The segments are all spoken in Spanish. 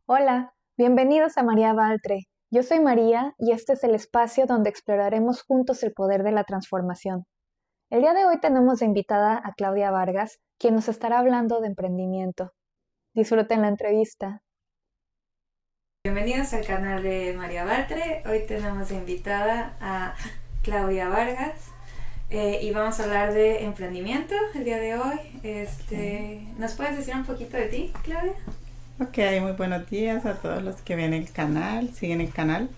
Hola, bienvenidos a María Valtre. Yo soy María y este es el espacio donde exploraremos juntos el poder de la transformación. El día de hoy tenemos de invitada a Claudia Vargas, quien nos estará hablando de emprendimiento. Disfruten la entrevista. Bienvenidos al canal de María Valtre. Hoy tenemos de invitada a Claudia Vargas y vamos a hablar de emprendimiento el día de hoy. ¿Nos puedes decir un poquito de ti, Claudia? Ok, muy buenos días a todos los que ven el canal, siguen el canal.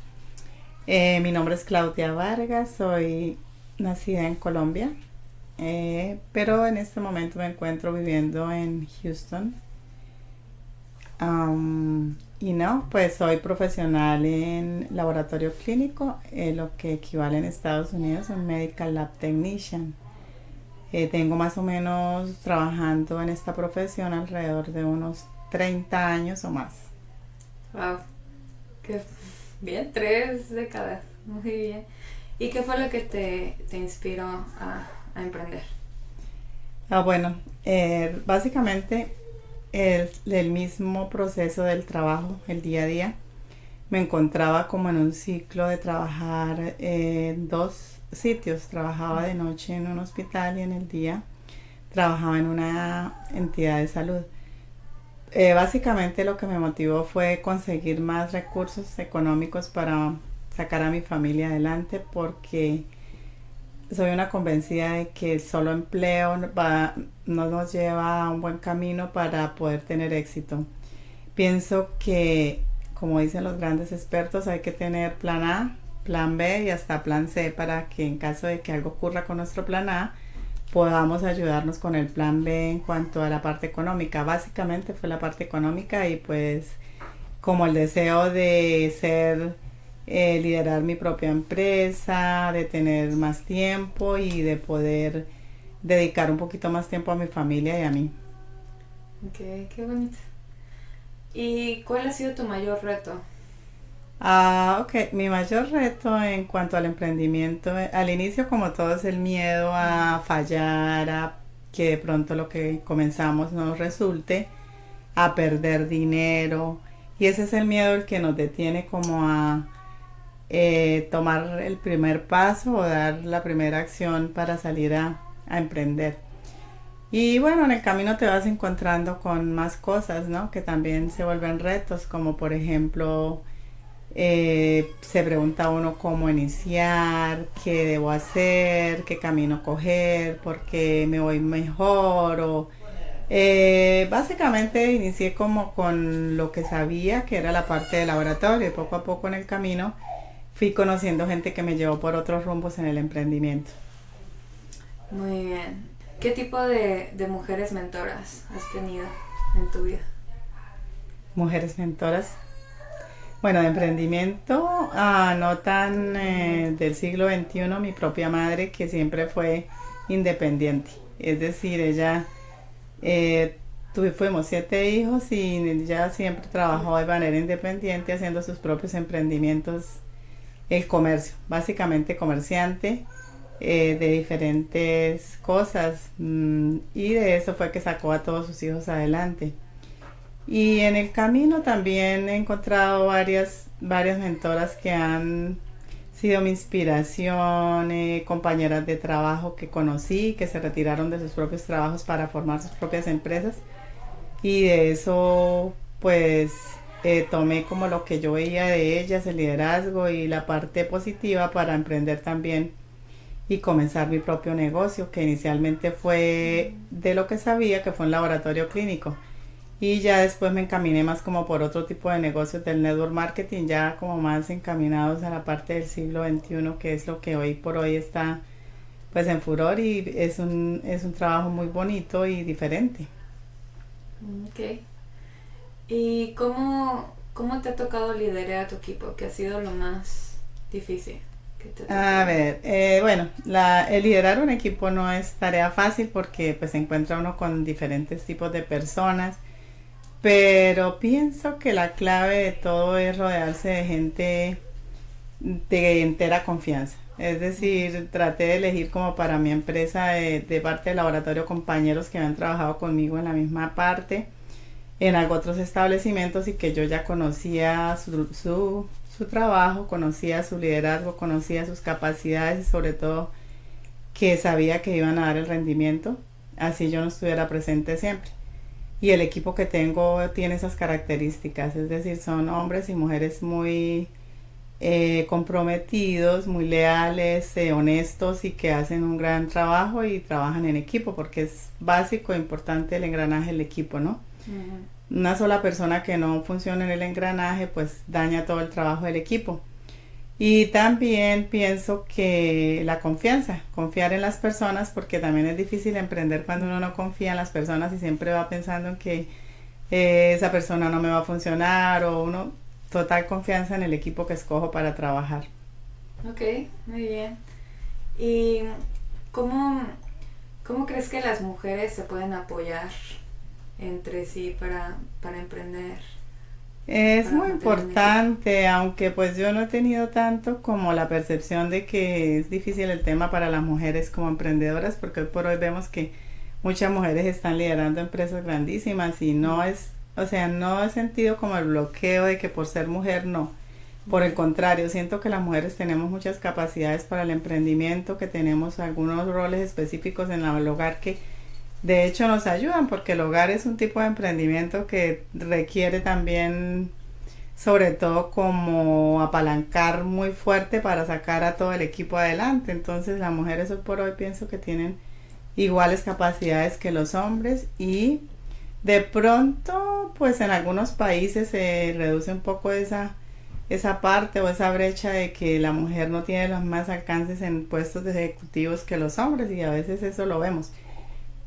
Mi nombre es Claudia Vargas, soy nacida en Colombia, pero en este momento me encuentro viviendo en Houston. Y no, pues soy profesional en laboratorio clínico, lo que equivale en Estados Unidos a un Medical Lab Technician. Tengo más o menos trabajando en esta profesión alrededor de unos 30 años o más. Wow, qué bien, 3 décadas, muy bien. ¿Y qué fue lo que te inspiró a emprender? Bueno, básicamente el mismo proceso del trabajo, el día a día. Me encontraba como en un ciclo de trabajar en dos sitios. Trabajaba de noche en un hospital y en el día trabajaba en una entidad de salud. Básicamente lo que me motivó fue conseguir más recursos económicos para sacar a mi familia adelante porque soy una convencida de que el solo empleo no nos lleva a un buen camino para poder tener éxito. Pienso que, como dicen los grandes expertos, hay que tener plan A, plan B y hasta plan C para que en caso de que algo ocurra con nuestro plan A, podamos ayudarnos con el plan B en cuanto a la parte económica. Básicamente fue la parte económica y pues como el deseo de liderar mi propia empresa, de tener más tiempo y de poder dedicar un poquito más tiempo a mi familia y a mí. Ok, qué bonito. ¿Y cuál ha sido tu mayor reto? Ok, mi mayor reto en cuanto al emprendimiento, al inicio como todo es el miedo a fallar, a que de pronto lo que comenzamos no resulte, a perder dinero, y ese es el miedo el que nos detiene como a tomar el primer paso o dar la primera acción para salir a emprender. Y bueno, en el camino te vas encontrando con más cosas, ¿no? Que también se vuelven retos, como por ejemplo, se pregunta uno cómo iniciar, qué debo hacer, qué camino coger, por qué me voy mejor o básicamente inicié como con lo que sabía que era la parte de laboratorio y poco a poco en el camino fui conociendo gente que me llevó por otros rumbos en el emprendimiento. Muy bien. ¿Qué tipo de mujeres mentoras has tenido en tu vida? Mujeres mentoras. Bueno, de emprendimiento, no tan del siglo XXI, mi propia madre que siempre fue independiente. Es decir, ella, eh, fuimos 7 hijos y ella siempre trabajó de manera independiente haciendo sus propios emprendimientos, el comercio, básicamente comerciante de diferentes cosas, y de eso fue que sacó a todos sus hijos adelante. Y en el camino también he encontrado varias mentoras que han sido mi inspiración, compañeras de trabajo que conocí, que se retiraron de sus propios trabajos para formar sus propias empresas. Y de eso, pues, tomé como lo que yo veía de ellas, el liderazgo y la parte positiva para emprender también y comenzar mi propio negocio, que inicialmente fue de lo que sabía, que fue un laboratorio clínico. Y ya después me encaminé más como por otro tipo de negocios del network marketing, ya como más encaminados a la parte del siglo XXI, que es lo que hoy por hoy está pues en furor y es un trabajo muy bonito y diferente. Ok. ¿Y cómo te ha tocado liderar a tu equipo? ¿Qué ha sido lo más difícil que te ha A tocado? ver, bueno, el liderar un equipo no es tarea fácil porque pues se encuentra uno con diferentes tipos de personas, pero pienso que la clave de todo es rodearse de gente de entera confianza. Es decir, traté de elegir como para mi empresa de parte del laboratorio compañeros que han trabajado conmigo en la misma parte. en otros establecimientos y que yo ya conocía su trabajo, conocía su liderazgo, conocía sus capacidades y sobre todo que sabía que iban a dar el rendimiento, así yo no estuviera presente siempre. Y el equipo que tengo tiene esas características, es decir, son hombres y mujeres muy comprometidos, muy leales, honestos y que hacen un gran trabajo y trabajan en equipo porque es básico e importante el engranaje del equipo, ¿no? Una sola persona que no funciona en el engranaje pues daña todo el trabajo del equipo. Y también pienso que la confianza, confiar en las personas, porque también es difícil emprender cuando uno no confía en las personas y siempre va pensando en que esa persona no me va a funcionar o uno total confianza en el equipo que escojo para trabajar. Ok, muy bien. ¿Y cómo, cómo crees que las mujeres se pueden apoyar entre sí para emprender? Es Para muy mantener un importante, aunque pues yo no he tenido tanto como la percepción de que es difícil el tema para las mujeres como emprendedoras, porque hoy por hoy vemos que muchas mujeres están liderando empresas grandísimas y no es, o sea, no he sentido como el bloqueo de que por ser mujer no. Por el contrario, siento que las mujeres tenemos muchas capacidades para el emprendimiento, que tenemos algunos roles específicos en el hogar que de hecho nos ayudan porque el hogar es un tipo de emprendimiento que requiere también sobre todo como apalancar muy fuerte para sacar a todo el equipo adelante. Entonces las mujeres hoy por hoy pienso que tienen iguales capacidades que los hombres y de pronto pues en algunos países se reduce un poco esa parte o esa brecha de que la mujer no tiene los más alcances en puestos de ejecutivos que los hombres y a veces eso lo vemos.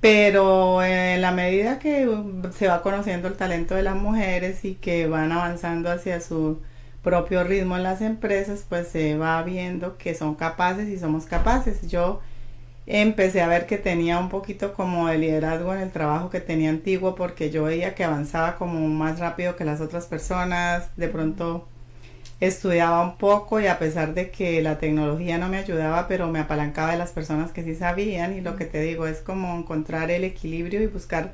Pero en la medida que se va conociendo el talento de las mujeres y que van avanzando hacia su propio ritmo en las empresas, pues se va viendo que son capaces y somos capaces. Yo empecé a ver que tenía un poquito como de liderazgo en el trabajo que tenía antiguo porque yo veía que avanzaba como más rápido que las otras personas, de pronto estudiaba un poco y a pesar de que la tecnología no me ayudaba, pero me apalancaba de las personas que sí sabían y lo que te digo es como encontrar el equilibrio y buscar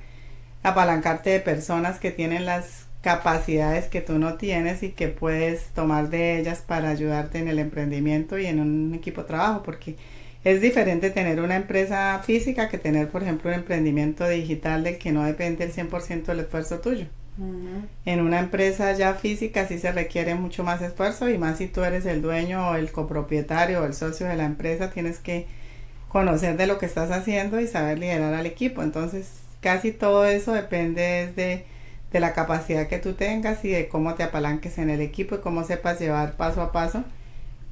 apalancarte de personas que tienen las capacidades que tú no tienes y que puedes tomar de ellas para ayudarte en el emprendimiento y en un equipo de trabajo, porque es diferente tener una empresa física que tener, por ejemplo, un emprendimiento digital del que no depende el 100% del esfuerzo tuyo. En una empresa ya física sí se requiere mucho más esfuerzo y más si tú eres el dueño o el copropietario o el socio de la empresa, tienes que conocer de lo que estás haciendo y saber liderar al equipo. Entonces casi todo eso depende de la capacidad que tú tengas y de cómo te apalanques en el equipo y cómo sepas llevar paso a paso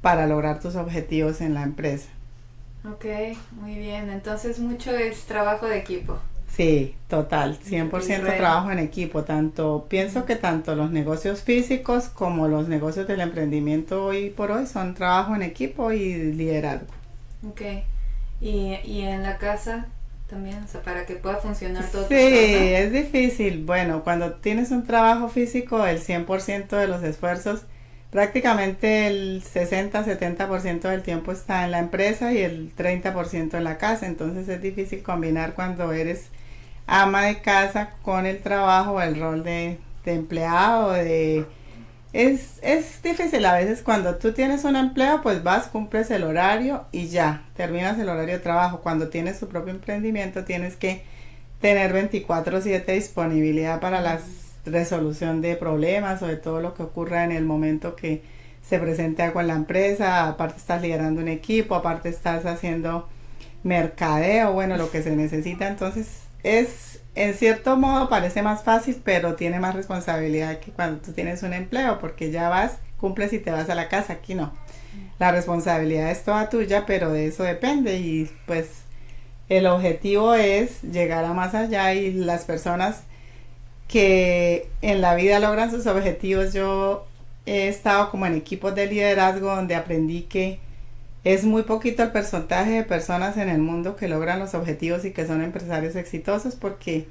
para lograr tus objetivos en la empresa. Ok, muy bien. Entonces mucho es trabajo de equipo. Sí, total, 100% Bueno. trabajo en equipo, pienso que tanto los negocios físicos como los negocios del emprendimiento hoy por hoy son trabajo en equipo y liderazgo. Ok. Y en la casa también, o sea, para que pueda funcionar todo. Sí, es difícil. Bueno, cuando tienes un trabajo físico, el 100% de los esfuerzos, prácticamente el 60-70% del tiempo está en la empresa y el 30% en la casa, entonces es difícil combinar cuando eres ama de casa con el trabajo, el rol de empleado, es difícil a veces cuando tú tienes un empleo, pues vas, cumples el horario y ya, terminas el horario de trabajo. Cuando tienes tu propio emprendimiento tienes que tener 24/7 disponibilidad para la resolución de problemas o de todo lo que ocurra en el momento que se presente algo en la empresa. Aparte estás liderando un equipo, aparte estás haciendo mercadeo, bueno, lo que se necesita. Entonces en cierto modo parece más fácil, pero tiene más responsabilidad que cuando tú tienes un empleo, porque ya vas, cumples y te vas a la casa. Aquí no, la responsabilidad es toda tuya, pero de eso depende y pues el objetivo es llegar a más allá y las personas que en la vida logran sus objetivos. Yo he estado como en equipos de liderazgo donde aprendí que es muy poquito el porcentaje de personas en el mundo que logran los objetivos y que son empresarios exitosos porque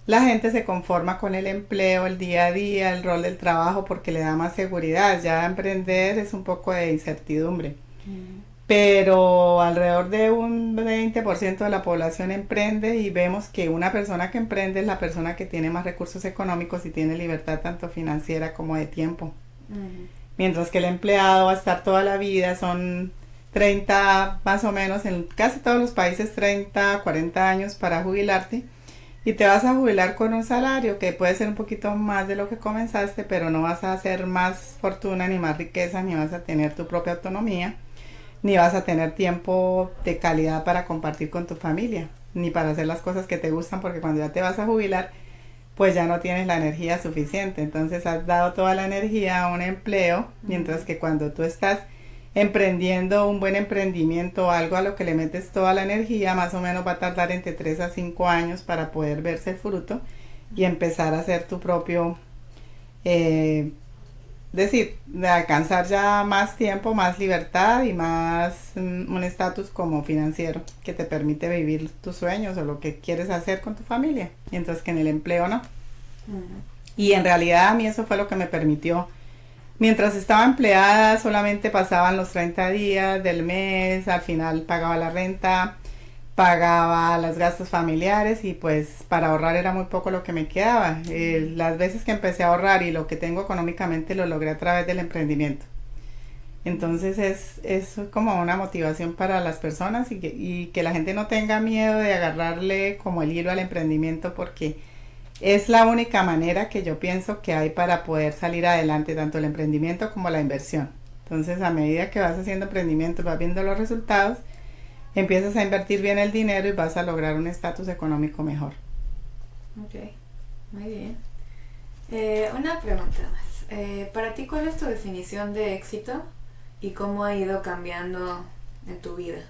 la gente se conforma con el empleo, el día a día, el rol del trabajo porque le da más seguridad. Ya emprender es un poco de incertidumbre. pero alrededor de un 20% de la población emprende y vemos que una persona que emprende es la persona que tiene más recursos económicos y tiene libertad tanto financiera como de tiempo. Mientras que el empleado va a estar toda la vida, son 30 más o menos, en casi todos los países 30, 40 años para jubilarte y te vas a jubilar con un salario que puede ser un poquito más de lo que comenzaste, pero no vas a hacer más fortuna ni más riqueza, ni vas a tener tu propia autonomía, ni vas a tener tiempo de calidad para compartir con tu familia, ni para hacer las cosas que te gustan, porque cuando ya te vas a jubilar pues ya no tienes la energía suficiente, entonces has dado toda la energía a un empleo, mientras que cuando tú estás emprendiendo un buen emprendimiento, algo a lo que le metes toda la energía, más o menos va a tardar entre 3 a 5 años para poder verse el fruto y empezar a hacer tu propio, de alcanzar ya más tiempo, más libertad y más un estatus como financiero que te permite vivir tus sueños o lo que quieres hacer con tu familia, mientras que en el empleo no. Y en realidad a mí eso fue lo que me permitió. Mientras estaba empleada solamente pasaban los 30 días del mes, al final pagaba la renta, pagaba los gastos familiares y pues para ahorrar era muy poco lo que me quedaba. Las veces que empecé a ahorrar y lo que tengo económicamente lo logré a través del emprendimiento. Entonces es como una motivación para las personas y que la gente no tenga miedo de agarrarle como el hilo al emprendimiento, porque es la única manera que yo pienso que hay para poder salir adelante, tanto el emprendimiento como la inversión. Entonces a medida que vas haciendo emprendimiento, vas viendo los resultados, empiezas a invertir bien el dinero y vas a lograr un estatus económico mejor. Ok, muy bien. Una pregunta más. Para ti, ¿cuál es tu definición de éxito y cómo ha ido cambiando en tu vida?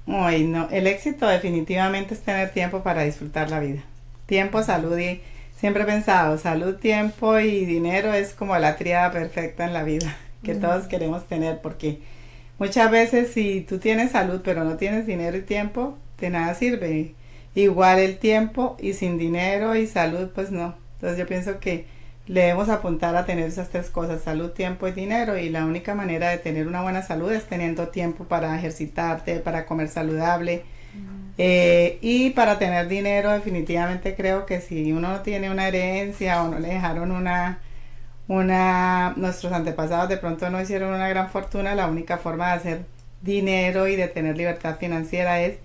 Ay, no, el éxito definitivamente es tener tiempo para disfrutar la vida. Tiempo, salud y siempre he pensado, salud, tiempo y dinero es como la tríada perfecta en la vida que todos queremos tener, porque muchas veces si tú tienes salud pero no tienes dinero y tiempo, de nada sirve. Igual el tiempo y sin dinero y salud, pues no. Entonces yo pienso que debemos apuntar a tener esas tres cosas, salud, tiempo y dinero, y la única manera de tener una buena salud es teniendo tiempo para ejercitarte, para comer saludable. Y para tener dinero, definitivamente creo que si uno no tiene una herencia o no le dejaron nuestros antepasados de pronto no hicieron una gran fortuna, la única forma de hacer dinero y de tener libertad financiera es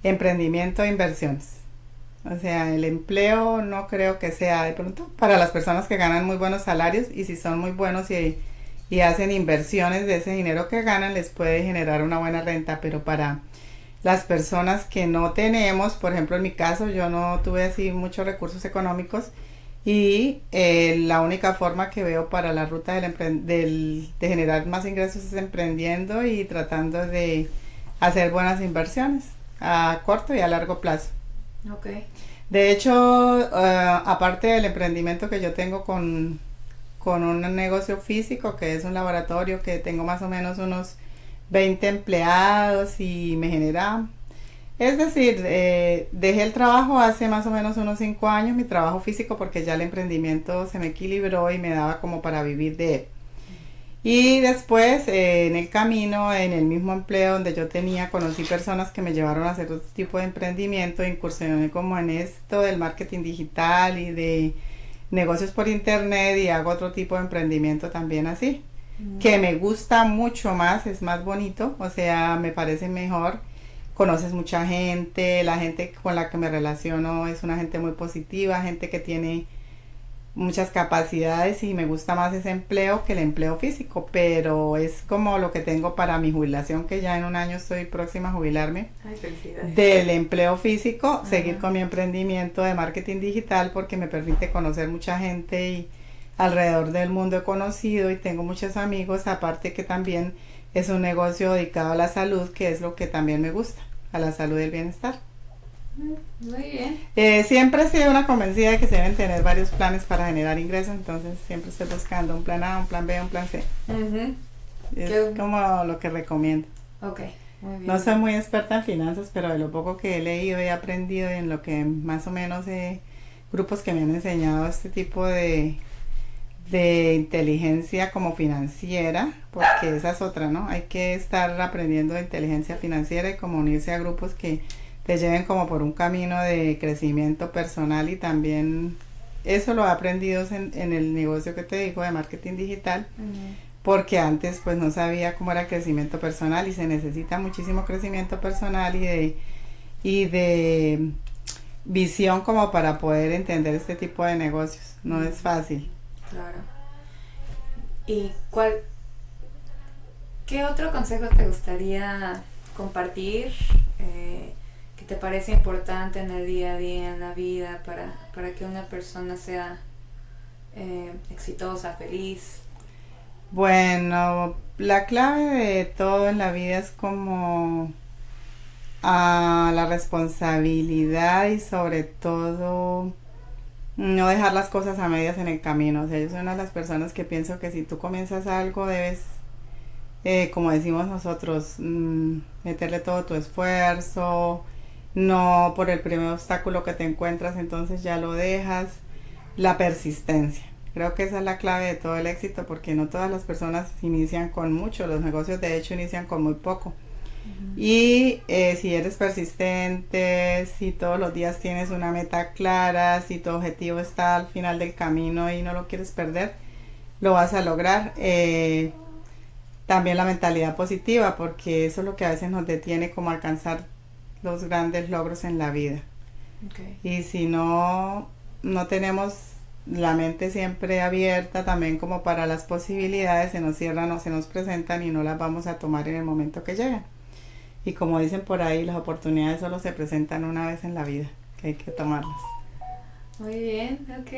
emprendimiento e inversiones. O sea, el empleo no creo que sea de pronto para las personas que ganan muy buenos salarios, y si son muy buenos y hacen inversiones de ese dinero que ganan, les puede generar una buena renta, pero para las personas que no tenemos, por ejemplo en mi caso, yo no tuve así muchos recursos económicos y la única forma que veo para la ruta de generar más ingresos es emprendiendo y tratando de hacer buenas inversiones a corto y a largo plazo. Okay. De hecho, aparte del emprendimiento que yo tengo con un negocio físico, que es un laboratorio que tengo más o menos unos 20 empleados y me genera, es decir, dejé el trabajo hace más o menos unos 5 años, mi trabajo físico, porque ya el emprendimiento se me equilibró y me daba como para vivir de él. Y después en el camino, en el mismo empleo donde yo tenía, conocí personas que me llevaron a hacer otro tipo de emprendimiento, incursioné como en esto del marketing digital y de negocios por internet, y hago otro tipo de emprendimiento también así. Que me gusta mucho más, es más bonito, o sea, me parece mejor, conoces mucha gente, la gente con la que me relaciono es una gente muy positiva, gente que tiene muchas capacidades, y me gusta más ese empleo que el empleo físico, pero es como lo que tengo para mi jubilación, que ya en un año estoy próxima a jubilarme. Ay, felicidades. Del empleo físico, seguir con mi emprendimiento de marketing digital, porque me permite conocer mucha gente y alrededor del mundo he conocido y tengo muchos amigos, aparte que también es un negocio dedicado a la salud, que es lo que también me gusta, a la salud y el bienestar. Muy bien. Siempre he sido una convencida de que se deben tener varios planes para generar ingresos, entonces siempre estoy buscando un plan A, un plan B, un plan C. Es como lo que recomiendo. Ok, muy bien. No soy muy experta en finanzas, pero de lo poco que he leído y he aprendido, y en lo que más o menos grupos que me han enseñado este tipo de de inteligencia como financiera, porque esa es otra, ¿no? Hay que estar aprendiendo de inteligencia financiera y como unirse a grupos que te lleven como por un camino de crecimiento personal y también eso lo he aprendido en el negocio que te digo de marketing digital, porque antes pues no sabía cómo era el crecimiento personal y se necesita muchísimo crecimiento personal y de visión como para poder entender este tipo de negocios. No es fácil. Claro. ¿Y qué otro consejo te gustaría compartir que te parece importante en el día a día, en la vida, para que una persona sea exitosa, feliz? Bueno, la clave de todo en la vida es como la responsabilidad y sobre todo no dejar las cosas a medias en el camino. O sea, yo soy una de las personas que pienso que si tú comienzas algo debes, como decimos nosotros, meterle todo tu esfuerzo, no por el primer obstáculo que te encuentras, entonces ya lo dejas. La persistencia. Creo que esa es la clave de todo el éxito porque no todas las personas inician con mucho, los negocios de hecho inician con muy poco. Y si eres persistente, si todos los días tienes una meta clara, si tu objetivo está al final del camino y no lo quieres perder, lo vas a lograr. También la mentalidad positiva, porque eso es lo que a veces nos detiene como alcanzar los grandes logros en la vida. Okay. Y si no, no tenemos la mente siempre abierta también como para las posibilidades, se nos cierran o se nos presentan y no las vamos a tomar en el momento que llegan. Y como dicen por ahí, las oportunidades solo se presentan una vez en la vida, que hay que tomarlas. Muy bien, ok.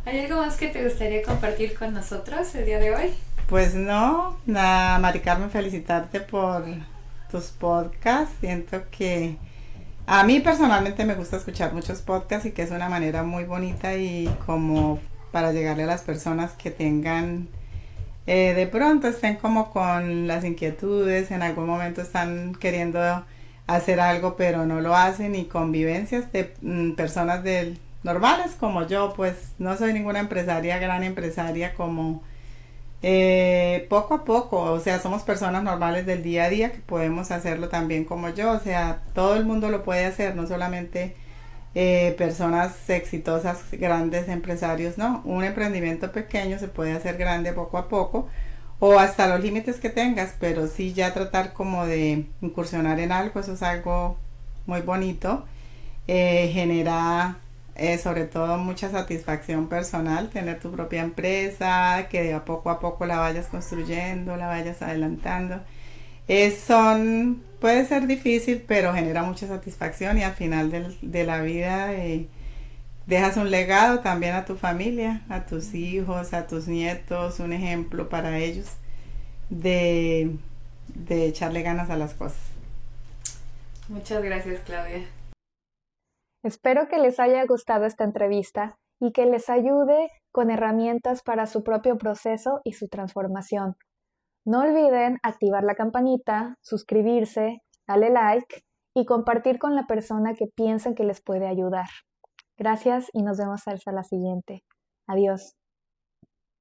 ¿Hay algo más que te gustaría compartir con nosotros el día de hoy? Pues no, nada, Mari Carmen, felicitarte por tus podcasts. Siento que a mí personalmente me gusta escuchar muchos podcasts y que es una manera muy bonita y como para llegarle a las personas que tengan, de pronto estén como con las inquietudes, en algún momento están queriendo hacer algo pero no lo hacen y convivencias de personas normales como yo, pues no soy ninguna empresaria, gran empresaria como poco a poco, o sea, somos personas normales del día a día que podemos hacerlo también como yo, o sea, todo el mundo lo puede hacer, no solamente personas exitosas, grandes empresarios, no, un emprendimiento pequeño se puede hacer grande poco a poco o hasta los límites que tengas, pero sí ya tratar como de incursionar en algo, eso es algo muy bonito, genera sobre todo mucha satisfacción personal, tener tu propia empresa, que de a poco la vayas construyendo, la vayas adelantando. Puede ser difícil, pero genera mucha satisfacción y al final de la vida dejas un legado también a tu familia, a tus hijos, a tus nietos, un ejemplo para ellos de, de echarle ganas a las cosas. Muchas gracias, Claudia. Espero que les haya gustado esta entrevista y que les ayude con herramientas para su propio proceso y su transformación. No olviden activar la campanita, suscribirse, darle like y compartir con la persona que piensen que les puede ayudar. Gracias y nos vemos hasta la siguiente. Adiós.